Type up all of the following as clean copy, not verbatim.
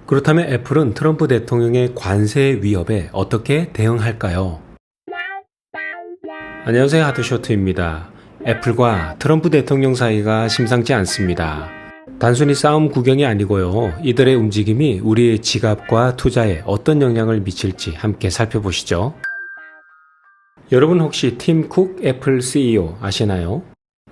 그렇다면 애플은 트럼프 대통령의 관세 위협에 어떻게 대응할까요? 안녕하세요, 하드쇼트입니다. 애플과 트럼프 대통령 사이가 심상치 않습니다. 단순히 싸움 구경이 아니고요. 이들의 움직임이 우리의 지갑과 투자에 어떤 영향을 미칠지 함께 살펴보시죠. 여러분 혹시 팀 쿡 애플 CEO 아시나요?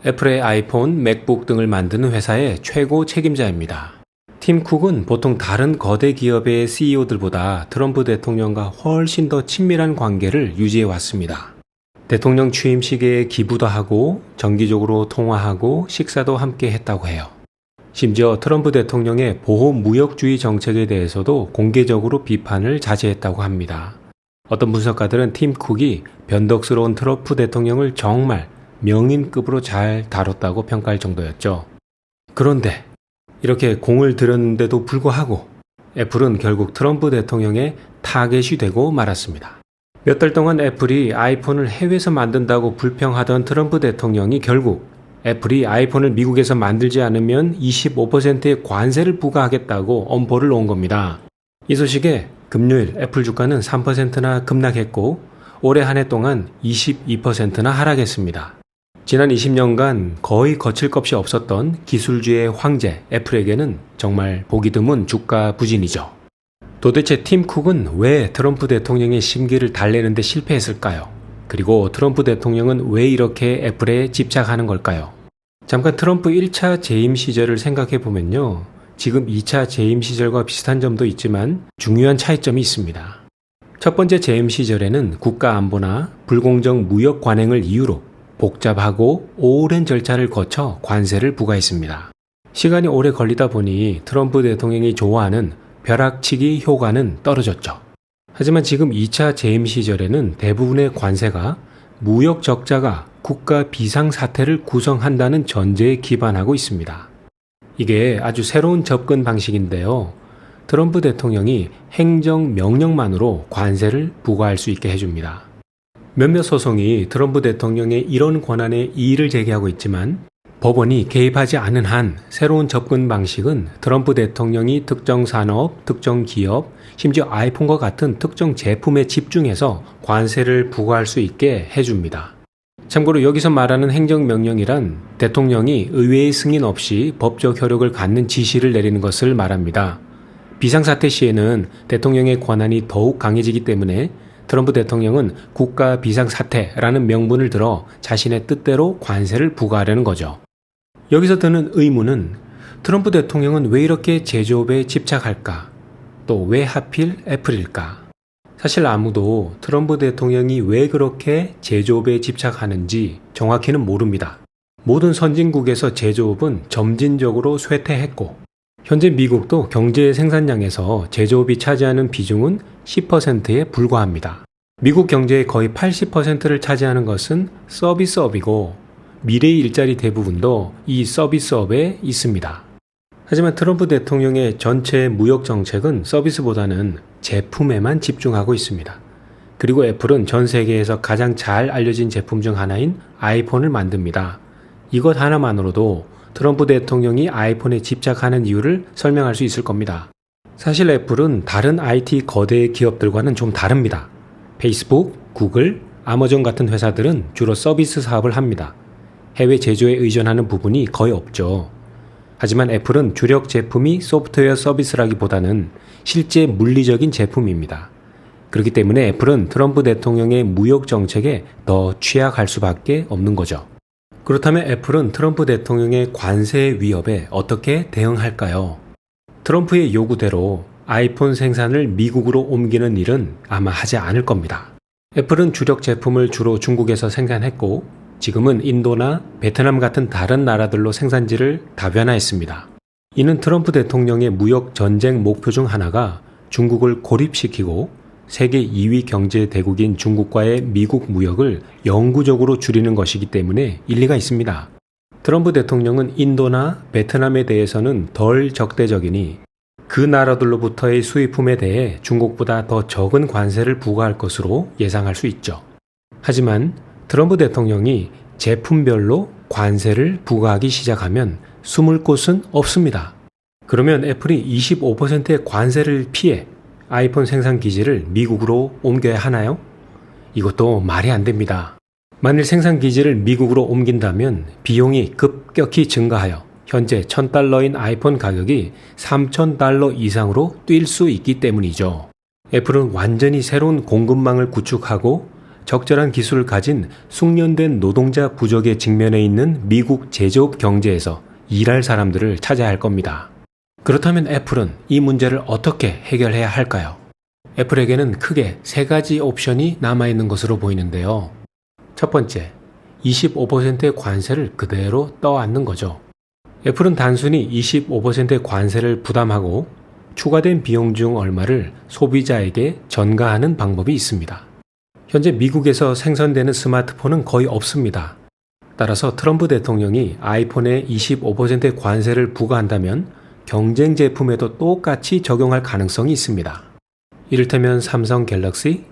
애플의 아이폰, 맥북 등을 만드는 회사의 최고 책임자입니다. 팀 쿡은 보통 다른 거대 기업의 CEO들보다 트럼프 대통령과 훨씬 더 친밀한 관계를 유지해 왔습니다. 대통령 취임 시기에 기부도 하고 정기적으로 통화하고 식사도 함께 했다고 해요. 심지어 트럼프 대통령의 보호 무역주의 정책에 대해서도 공개적으로 비판을 자제했다고 합니다. 어떤 분석가들은 팀 쿡이 변덕스러운 트럼프 대통령을 정말 명인급으로 잘 다뤘다고 평가할 정도였죠. 그런데 이렇게 공을 들였는데도 불구하고 애플은 결국 트럼프 대통령의 타겟이 되고 말았습니다. 몇 달 동안 애플이 아이폰을 해외에서 만든다고 불평하던 트럼프 대통령이 결국 애플이 아이폰을 미국에서 만들지 않으면 25%의 관세를 부과하겠다고 엄포를 놓은 겁니다. 이 소식에 금요일 애플 주가는 3%나 급락했고 올해 한 해 동안 22%나 하락했습니다. 지난 20년간 거의 거칠 것이 없었던 기술주의 황제 애플에게는 정말 보기 드문 주가 부진이죠. 도대체 팀 쿡은 왜 트럼프 대통령의 심기를 달래는데 실패했을까요? 그리고 트럼프 대통령은 왜 이렇게 애플에 집착하는 걸까요? 잠깐 트럼프 1차 재임 시절을 생각해 보면요. 지금 2차 재임 시절과 비슷한 점도 있지만 중요한 차이점이 있습니다. 첫 번째 재임 시절에는 국가 안보나 불공정 무역 관행을 이유로 복잡하고 오랜 절차를 거쳐 관세를 부과했습니다. 시간이 오래 걸리다 보니 트럼프 대통령이 좋아하는 벼락치기 효과는 떨어졌죠. 하지만 지금 2차 재임 시절에는 대부분의 관세가 무역 적자가 국가 비상사태를 구성한다는 전제에 기반하고 있습니다. 이게 아주 새로운 접근 방식인데요. 트럼프 대통령이 행정명령만으로 관세를 부과할 수 있게 해줍니다. 몇몇 소송이 트럼프 대통령의 이런 권한에 이의를 제기하고 있지만 법원이 개입하지 않은 한 새로운 접근 방식은 트럼프 대통령이 특정 산업, 특정 기업, 심지어 아이폰과 같은 특정 제품에 집중해서 관세를 부과할 수 있게 해줍니다. 참고로 여기서 말하는 행정명령이란 대통령이 의회의 승인 없이 법적 효력을 갖는 지시를 내리는 것을 말합니다. 비상사태 시에는 대통령의 권한이 더욱 강해지기 때문에 트럼프 대통령은 국가 비상사태라는 명분을 들어 자신의 뜻대로 관세를 부과하려는 거죠. 여기서 드는 의문은 트럼프 대통령은 왜 이렇게 제조업에 집착할까? 또 왜 하필 애플일까? 사실 아무도 트럼프 대통령이 왜 그렇게 제조업에 집착하는지 정확히는 모릅니다. 모든 선진국에서 제조업은 점진적으로 쇠퇴했고 현재 미국도 경제 생산량에서 제조업이 차지하는 비중은 10%에 불과합니다. 미국 경제의 거의 80%를 차지하는 것은 서비스업이고 미래의 일자리 대부분도 이 서비스업에 있습니다. 하지만 트럼프 대통령의 전체 무역 정책은 서비스보다는 제품에만 집중하고 있습니다. 그리고 애플은 전 세계에서 가장 잘 알려진 제품 중 하나인 아이폰을 만듭니다. 이것 하나만으로도 트럼프 대통령이 아이폰에 집착하는 이유를 설명할 수 있을 겁니다. 사실 애플은 다른 IT 거대 기업들과는 좀 다릅니다. 페이스북, 구글, 아마존 같은 회사들은 주로 서비스 사업을 합니다. 해외 제조에 의존하는 부분이 거의 없죠. 하지만 애플은 주력 제품이 소프트웨어 서비스라기보다는 실제 물리적인 제품입니다. 그렇기 때문에 애플은 트럼프 대통령의 무역 정책에 더 취약할 수밖에 없는 거죠. 그렇다면 애플은 트럼프 대통령의 관세 위협에 어떻게 대응할까요? 트럼프의 요구대로 아이폰 생산을 미국으로 옮기는 일은 아마 하지 않을 겁니다. 애플은 주력 제품을 주로 중국에서 생산했고 지금은 인도나 베트남 같은 다른 나라들로 생산지를 다변화했습니다. 이는 트럼프 대통령의 무역 전쟁 목표 중 하나가 중국을 고립시키고 세계 2위 경제 대국인 중국과의 미국 무역을 영구적으로 줄이는 것이기 때문에 일리가 있습니다. 트럼프 대통령은 인도나 베트남에 대해서는 덜 적대적이니 그 나라들로부터의 수입품에 대해 중국보다 더 적은 관세를 부과할 것으로 예상할 수 있죠. 하지만 트럼프 대통령이 제품별로 관세를 부과하기 시작하면 숨을 곳은 없습니다. 그러면 애플이 25%의 관세를 피해 아이폰 생산 기지를 미국으로 옮겨야 하나요? 이것도 말이 안 됩니다. 만일 생산 기지를 미국으로 옮긴다면 비용이 급격히 증가하여 현재 $1,000인 아이폰 가격이 $3,000 이상으로 뛸 수 있기 때문이죠. 애플은 완전히 새로운 공급망을 구축하고 적절한 기술을 가진 숙련된 노동자 부족에 직면해 있는 미국 제조업 경제에서 일할 사람들을 찾아야 할 겁니다. 그렇다면 애플은 이 문제를 어떻게 해결해야 할까요? 애플에게는 크게 세 가지 옵션이 남아있는 것으로 보이는데요. 첫 번째, 25%의 관세를 그대로 떠안는 거죠. 애플은 단순히 25%의 관세를 부담하고 추가된 비용 중 얼마를 소비자에게 전가하는 방법이 있습니다. 현재 미국에서 생산되는 스마트폰은 거의 없습니다. 따라서 트럼프 대통령이 아이폰에 25%의 관세를 부과한다면 경쟁 제품에도 똑같이 적용할 가능성이 있습니다. 이를테면 삼성 갤럭시?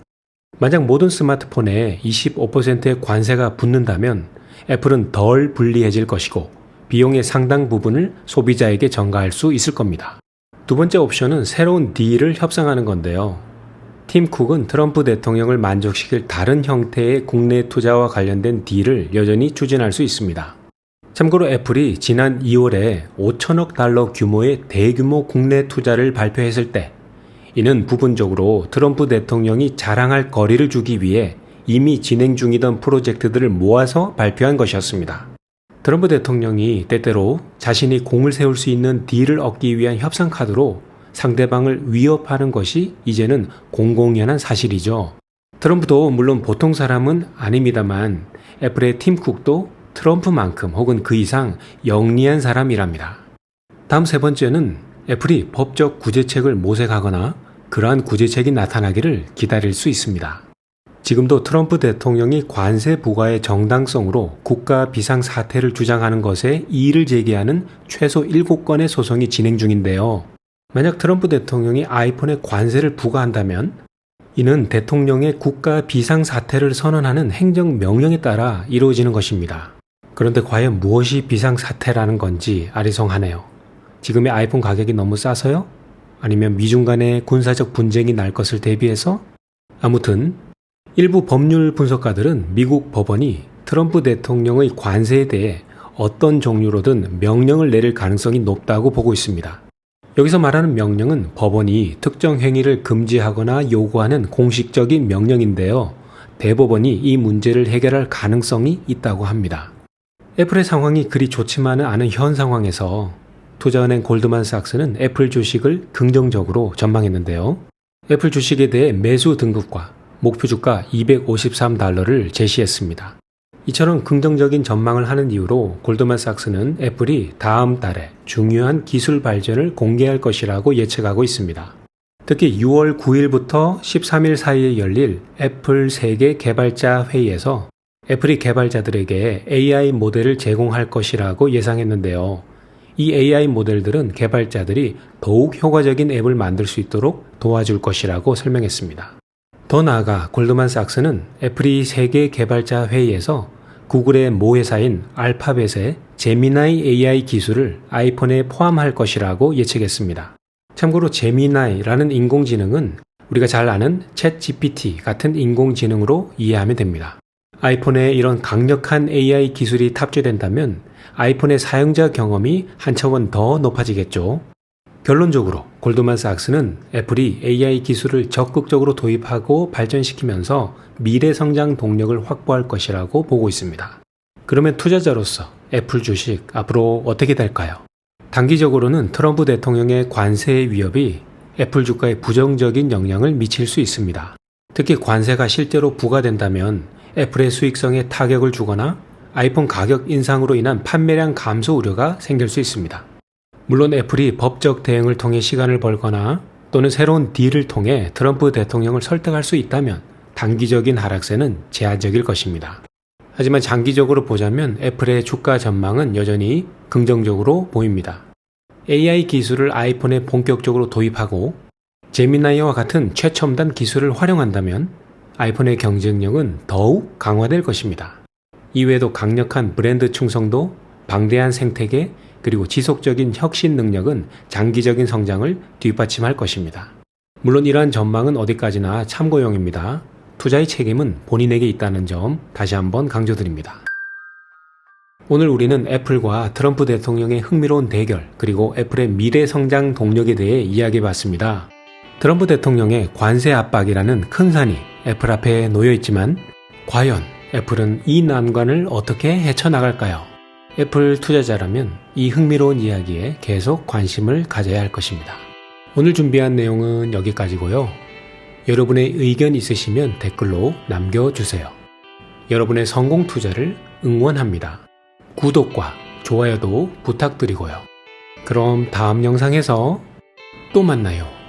만약 모든 스마트폰에 25%의 관세가 붙는다면 애플은 덜 불리해질 것이고 비용의 상당 부분을 소비자에게 전가할 수 있을 겁니다. 두 번째 옵션은 새로운 딜을 협상하는 건데요. 팀 쿡은 트럼프 대통령을 만족시킬 다른 형태의 국내 투자와 관련된 딜을 여전히 추진할 수 있습니다. 참고로 애플이 지난 2월에 $5천억 규모의 대규모 국내 투자를 발표했을 때 이는 부분적으로 트럼프 대통령이 자랑할 거리를 주기 위해 이미 진행 중이던 프로젝트들을 모아서 발표한 것이었습니다. 트럼프 대통령이 때때로 자신이 공을 세울 수 있는 딜을 얻기 위한 협상 카드로 상대방을 위협하는 것이 이제는 공공연한 사실이죠. 트럼프도 물론 보통 사람은 아닙니다만 애플의 팀 쿡도 트럼프만큼 혹은 그 이상 영리한 사람이랍니다. 다음 세 번째는 애플이 법적 구제책을 모색하거나 그러한 구제책이 나타나기를 기다릴 수 있습니다. 지금도 트럼프 대통령이 관세 부과의 정당성으로 국가 비상사태를 주장하는 것에 이의를 제기하는 최소 7건의 소송이 진행 중인데요. 만약 트럼프 대통령이 아이폰에 관세를 부과한다면 이는 대통령의 국가 비상사태를 선언하는 행정명령에 따라 이루어지는 것입니다. 그런데 과연 무엇이 비상사태라는 건지 아리송하네요. 지금의 아이폰 가격이 너무 싸서요? 아니면 미중 간의 군사적 분쟁이 날 것을 대비해서? 아무튼 일부 법률 분석가들은 미국 법원이 트럼프 대통령의 관세에 대해 어떤 종류로든 명령을 내릴 가능성이 높다고 보고 있습니다. 여기서 말하는 명령은 법원이 특정 행위를 금지하거나 요구하는 공식적인 명령인데요. 대법원이 이 문제를 해결할 가능성이 있다고 합니다. 애플의 상황이 그리 좋지만은 않은 현 상황에서 투자은행 골드만삭스는 애플 주식을 긍정적으로 전망했는데요. 애플 주식에 대해 매수 등급과 목표 주가 $253를 제시했습니다. 이처럼 긍정적인 전망을 하는 이유로 골드만삭스는 애플이 다음 달에 중요한 기술 발전을 공개할 것이라고 예측하고 있습니다. 특히 6월 9일부터 13일 사이에 열릴 애플 세계 개발자 회의에서 애플이 개발자들에게 AI 모델을 제공할 것이라고 예상했는데요. 이 AI 모델들은 개발자들이 더욱 효과적인 앱을 만들 수 있도록 도와줄 것이라고 설명했습니다. 더 나아가 골드만삭스는 애플이 세계 개발자 회의에서 구글의 모 회사인 알파벳의 제미나이 AI 기술을 아이폰에 포함할 것이라고 예측했습니다. 참고로 제미나이라는 인공지능은 우리가 잘 아는 챗 GPT 같은 인공지능으로 이해하면 됩니다. 아이폰에 이런 강력한 AI 기술이 탑재된다면 아이폰의 사용자 경험이 한 차원 더 높아지겠죠. 결론적으로 골드만삭스는 애플이 AI 기술을 적극적으로 도입하고 발전시키면서 미래 성장 동력을 확보할 것이라고 보고 있습니다. 그러면 투자자로서 애플 주식 앞으로 어떻게 될까요? 단기적으로는 트럼프 대통령의 관세의 위협이 애플 주가에 부정적인 영향을 미칠 수 있습니다. 특히 관세가 실제로 부과된다면 애플의 수익성에 타격을 주거나 아이폰 가격 인상으로 인한 판매량 감소 우려가 생길 수 있습니다. 물론 애플이 법적 대응을 통해 시간을 벌거나 또는 새로운 딜을 통해 트럼프 대통령을 설득할 수 있다면 단기적인 하락세는 제한적일 것입니다. 하지만 장기적으로 보자면 애플의 주가 전망은 여전히 긍정적으로 보입니다. AI 기술을 아이폰에 본격적으로 도입하고 제미나이와 같은 최첨단 기술을 활용한다면 아이폰의 경쟁력은 더욱 강화될 것입니다. 이외에도 강력한 브랜드 충성도, 방대한 생태계, 그리고 지속적인 혁신 능력은 장기적인 성장을 뒷받침할 것입니다. 물론 이러한 전망은 어디까지나 참고용입니다. 투자의 책임은 본인에게 있다는 점 다시 한번 강조드립니다. 오늘 우리는 애플과 트럼프 대통령의 흥미로운 대결, 그리고 애플의 미래 성장 동력에 대해 이야기해봤습니다. 트럼프 대통령의 관세 압박이라는 큰 산이 애플 앞에 놓여 있지만 과연 애플은 이 난관을 어떻게 헤쳐나갈까요? 애플 투자자라면 이 흥미로운 이야기에 계속 관심을 가져야 할 것입니다. 오늘 준비한 내용은 여기까지고요. 여러분의 의견 있으시면 댓글로 남겨주세요. 여러분의 성공 투자를 응원합니다. 구독과 좋아요도 부탁드리고요. 그럼 다음 영상에서 또 만나요.